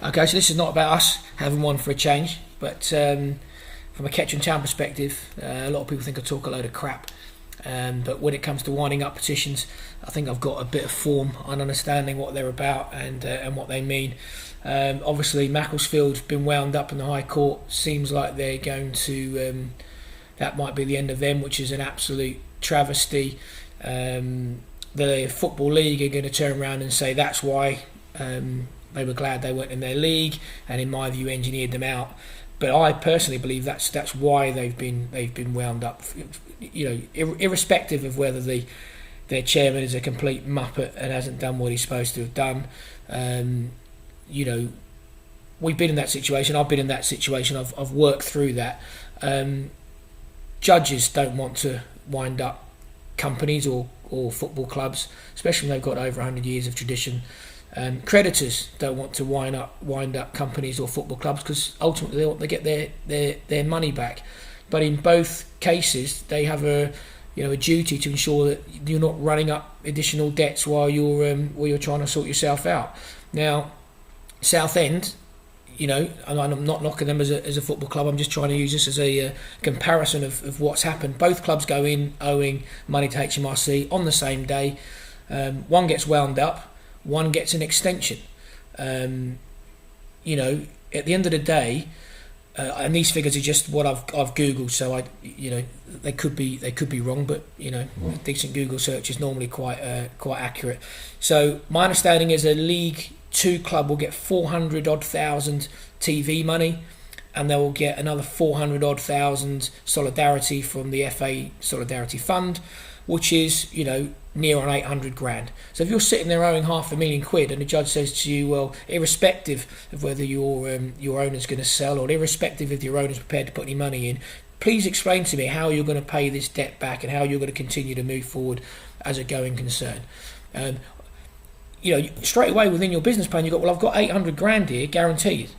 Okay, so this is not about us having one for a change, but from a Kettering Town perspective, a lot of people think I talk a load of crap. But when it comes to winding up petitions, I think I've got a bit of form on understanding what they're about and what they mean. Obviously, Macclesfield's been wound up in the High Court. Seems like they're going to. That might be the end of them, which is an absolute travesty. The Football League are going to turn around and say that's why they were glad they weren't in their league, and in my view, engineered them out. But I personally believe that's why they've been wound up. You know, irrespective of whether their chairman is a complete muppet and hasn't done what he's supposed to have done. You know, we've been in that situation. I've been in that situation. I've worked through that. Judges don't want to wind up companies or football clubs, especially when they've got over 100 years of tradition. Creditors don't want to wind up companies or football clubs because ultimately they want to get their money back. But in both cases, they have a duty to ensure that you're not running up additional debts while you're trying to sort yourself out. Now, Southend, and I'm not knocking them as a football club. I'm just trying to use this as a comparison of what's happened. Both clubs go in owing money to HMRC on the same day. One gets wound up, one gets an extension. At the end of the day, and these figures are just what I've googled, so they could be wrong, but a decent Google search is normally quite accurate. So my understanding is a League 2 club will get 400 odd thousand TV money, and they will get another 400 odd thousand solidarity from the FA Solidarity Fund, which is near on 800 grand. So if you're sitting there owing £500,000 and the judge says to you, well, irrespective of whether your owner's going to sell or irrespective if your owner's prepared to put any money in, please explain to me how you're going to pay this debt back and how you're going to continue to move forward as a going concern. Straight away within your business plan, you've got, well, I've got 800 grand here guaranteed.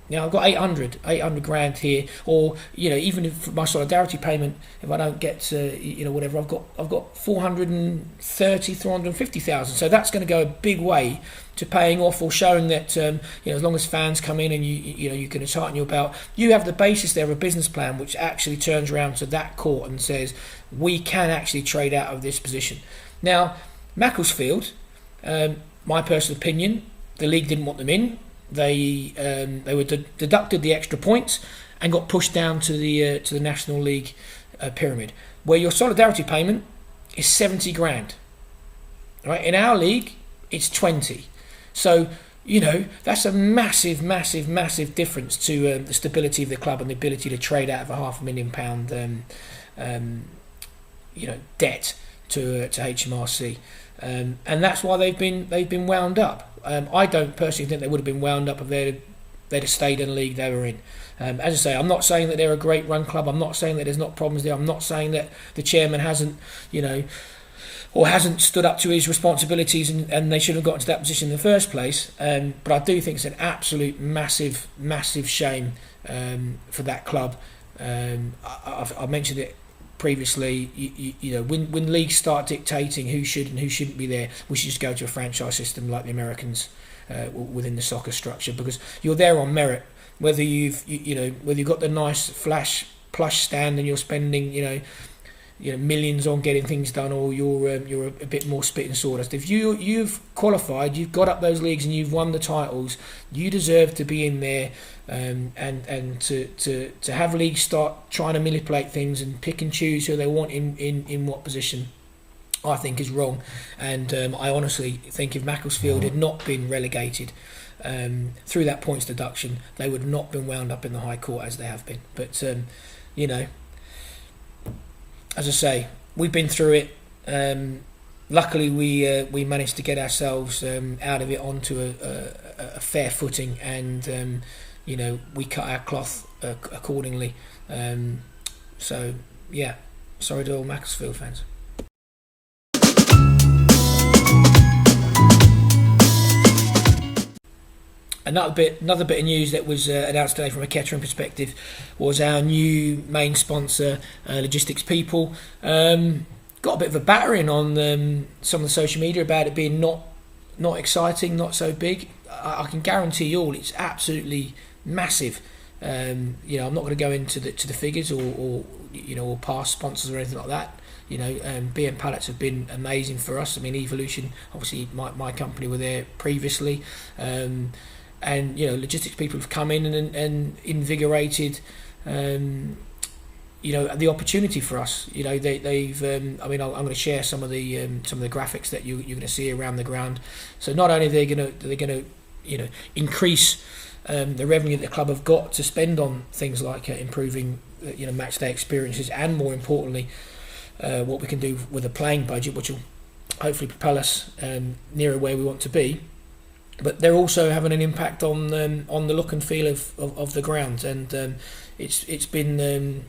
I've got 800 grand here, or even if my solidarity payment, if I don't get whatever, I've got 350,000. So that's going to go a big way to paying off or showing that as long as fans come in and you can tighten your belt, you have the basis there of a business plan which actually turns around to that court and says we can actually trade out of this position. Now, Macclesfield, my personal opinion, the league didn't want them in. They were deducted the extra points and got pushed down to the National League pyramid, where your solidarity payment is 70 grand. Right? In our league, it's 20. So that's a massive difference to the stability of the club and the ability to trade out of a £500,000 debt to HMRC. And that's why they've been wound up. I don't personally think they would have been wound up if they'd have stayed in the league they were in. As I say, I'm not saying that they're a great run club. I'm not saying that there's not problems there. I'm not saying that the chairman hasn't stood up to his responsibilities and they shouldn't have gotten to that position in the first place. But I do think it's an absolute massive shame for that club. I mentioned it previously. When leagues start dictating who should and who shouldn't be there, we should just go to a franchise system like the Americans within the soccer structure, because you're there on merit. Whether you've got the nice flash plush stand and you're spending millions on getting things done, or you're a bit more spit and sawdust. If you've qualified, you've got up those leagues and you've won the titles, you deserve to be in there. And to have leagues start trying to manipulate things and pick and choose who they want in what position, I think is wrong. And I honestly think if Macclesfield had not been relegated through that points deduction, they would not have been wound up in the High Court as they have been. But as I say, we've been through it. Luckily, we managed to get ourselves out of it onto a fair footing, and we cut our cloth accordingly. Sorry to all Macclesfield fans. Another bit of news that was announced today from a Kettering perspective was our new main sponsor, Logistics People. Got a bit of a battering on some of the social media about it being not not exciting, not so big. I can guarantee you all it's absolutely massive. I'm not going to go into the figures or past sponsors or anything like that. BM Pallets have been amazing for us. I mean, Evolution, obviously, my company were there previously, and logistics people have come in and invigorated. The opportunity for us. They've. I'm going to share some of the graphics that you're going to see around the ground. So not only they're going to increase the revenue that the club have got to spend on things like improving match day experiences, and more importantly, what we can do with a playing budget, which will hopefully propel us nearer where we want to be. But they're also having an impact on the look and feel of the ground, and it's been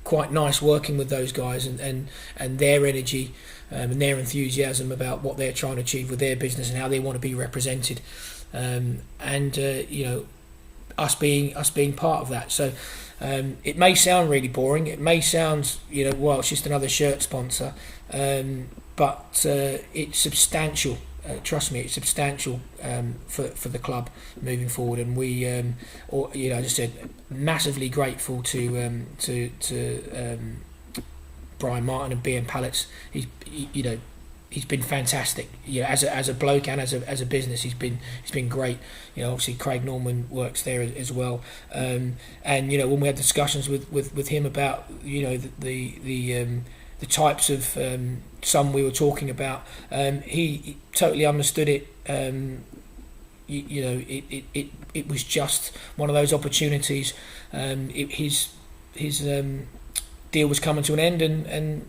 quite nice working with those guys and their energy and their enthusiasm about what they're trying to achieve with their business and how they want to be represented, us being part of that. So it may sound really boring. It may sound it's just another shirt sponsor, but it's substantial. Trust me, it's substantial for the club moving forward, and we, as I said, massively grateful to Brian Martin and BM Pallets. He's been fantastic. As a bloke and as a business, he's been great. Obviously Craig Norman works there as well, and when we had discussions with him about the types of sum we were talking about, he totally understood it. It was just one of those opportunities. His deal was coming to an end, and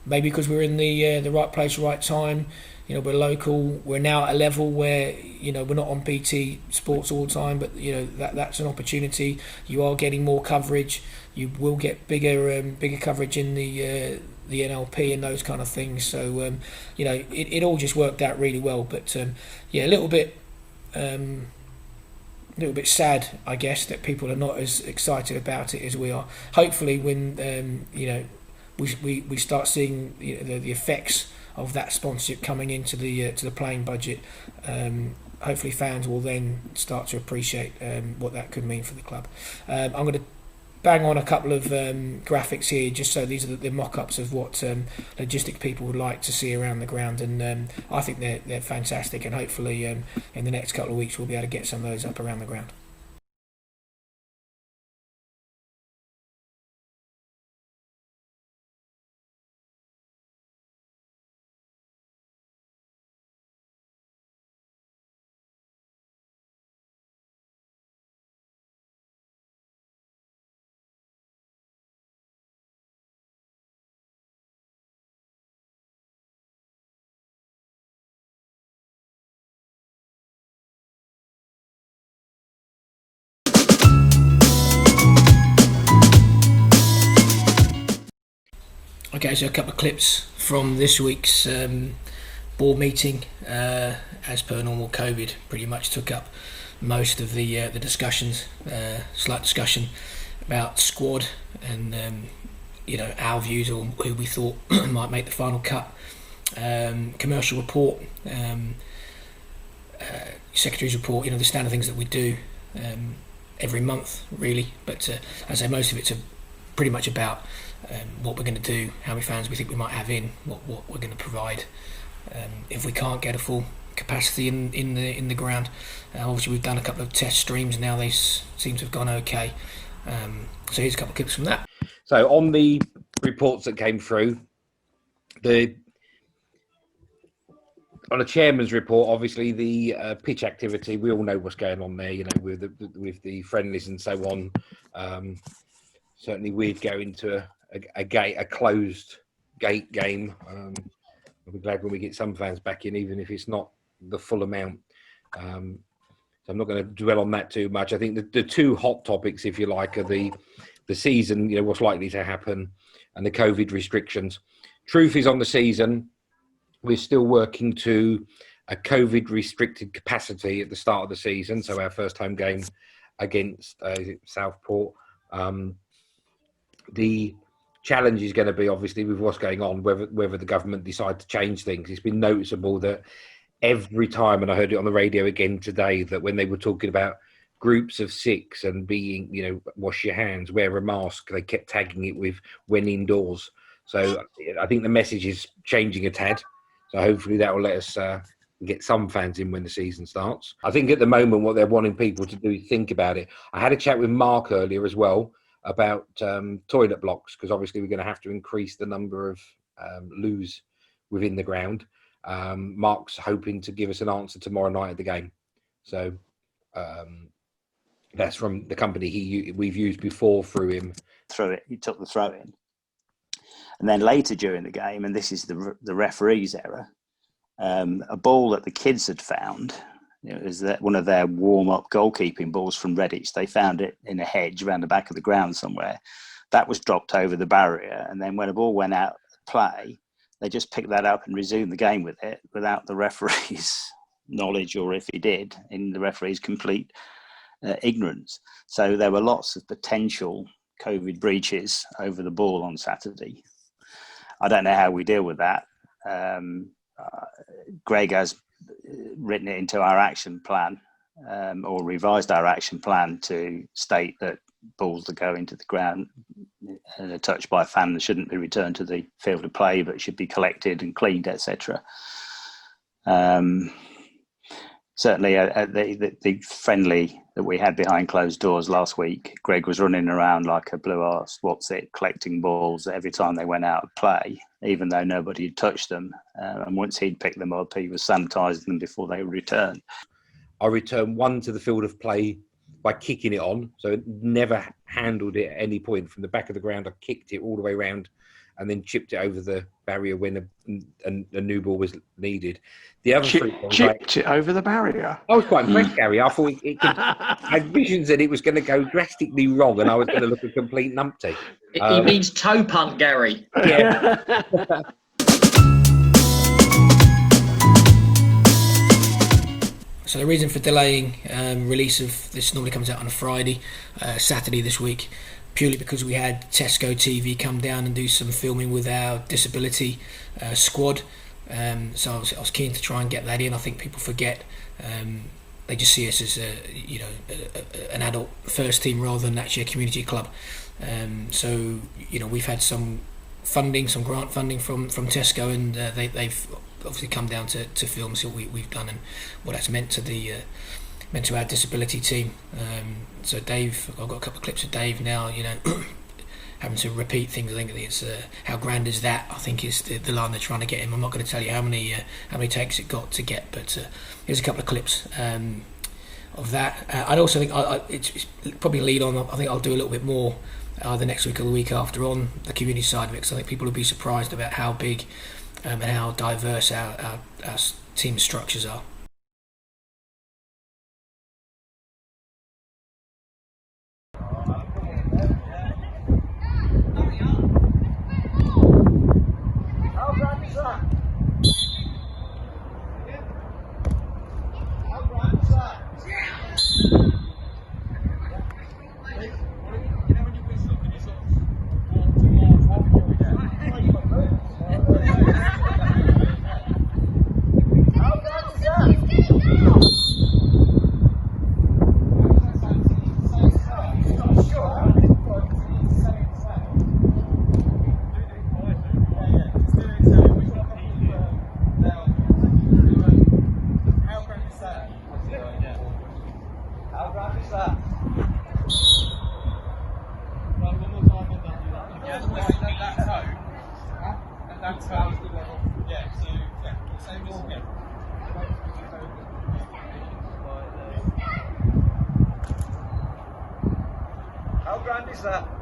maybe because we're in the right place, right time. We're local. We're now at a level where we're not on BT Sports all the time, but that's an opportunity. You are getting more coverage. You will get bigger coverage in the NLP and those kind of things. So it all just worked out really well. But a little bit sad, I guess, that people are not as excited about it as we are. Hopefully, when we start seeing the effects of that sponsorship coming into the playing budget, hopefully fans will then start to appreciate what that could mean for the club. I'm going to bang on a couple of graphics here, just so these are the mock-ups of what logistic people would like to see around the ground, and I think they're fantastic, and hopefully in the next couple of weeks we'll be able to get some of those up around the ground. Okay, so a couple of clips from this week's board meeting. As per normal, COVID pretty much took up most of the discussions. Slight discussion about squad and our views on who we thought might make the final cut. Commercial report, secretary's report. The standard things that we do every month, really. But I say most of it's pretty much about what we're going to do, how many fans we think we might have in, what we're going to provide if we can't get a full capacity in the ground. Obviously, we've done a couple of test streams now; they seem to have gone okay. So here's a couple of clips from that. So on the reports that came through, on a chairman's report, obviously the pitch activity, we all know what's going on there. With the friendlies and so on. Certainly, we'd go into a closed gate game. I'll be glad when we get some fans back in, even if it's not the full amount. So I'm not going to dwell on that too much. I think the two hot topics, if you like, are the season, what's likely to happen, and the COVID restrictions. Truth is, on the season, we're still working to a COVID restricted capacity at the start of the season. So our first home game against Southport. The challenge is going to be obviously with what's going on, whether the government decide to change things. It's been noticeable that every time, and I heard it on the radio again today, that when they were talking about groups of 6 and being, wash your hands, wear a mask, they kept tagging it with when indoors. So I think the message is changing a tad. So hopefully that will let us get some fans in when the season starts. I think at the moment what they're wanting people to do is think about it. I had a chat with Mark earlier as well about toilet blocks, because obviously we're going to have to increase the number of loos within the ground. Mark's hoping to give us an answer tomorrow night at the game. So that's from the company we've used before through him. He took the throw in. And then later during the game, and this is the referee's error, a ball that the kids had found, is that one of their warm-up goalkeeping balls from Redditch. They found it in a hedge around the back of the ground somewhere. That was dropped over the barrier. And then when a ball went out to play, they just picked that up and resumed the game with it without the referee's knowledge, or if he did, in the referee's complete ignorance. So there were lots of potential COVID breaches over the ball on Saturday. I don't know how we deal with that. Greg has written it into our action plan, or revised our action plan to state that balls that go into the ground and are touched by fans shouldn't be returned to the field of play, but should be collected and cleaned, etc. Certainly, the friendly that we had behind closed doors last week, Greg was running around like a blue arse, collecting balls every time they went out of play, even though nobody had touched them. And once he'd picked them up, he was sanitising them before they were returned. I returned one to the field of play by kicking it on, so it never handled it at any point. From the back of the ground, I kicked it all the way around and then chipped it over the barrier when a new ball was needed. The other chipped it over the barrier. I was quite impressed, Gary. I thought it could. I had visions that it was going to go drastically wrong, and I was going to look a complete numpty. He means toe punt, Gary. Yeah. So the reason for delaying release of this normally comes out on a Friday, Saturday this week, purely because we had Tesco TV come down and do some filming with our disability squad. So I was keen to try and get that in. I think people forget. They just see us as an adult first team rather than actually a community club. So we've had some funding, some grant funding from Tesco, and they've obviously come down to film, see what we've done and what that's meant to our disability team. So Dave, I've got a couple of clips of Dave now, having to repeat things. I think it's how grand is that, I think is the line they're trying to get him. I'm not going to tell you how many takes it got to get, but here's a couple of clips of that. I'd also think it's probably lead on. I think I'll do a little bit more the next week or the week after on the community side of it, because I think people will be surprised about how big and how diverse our team structures are. How grand is that?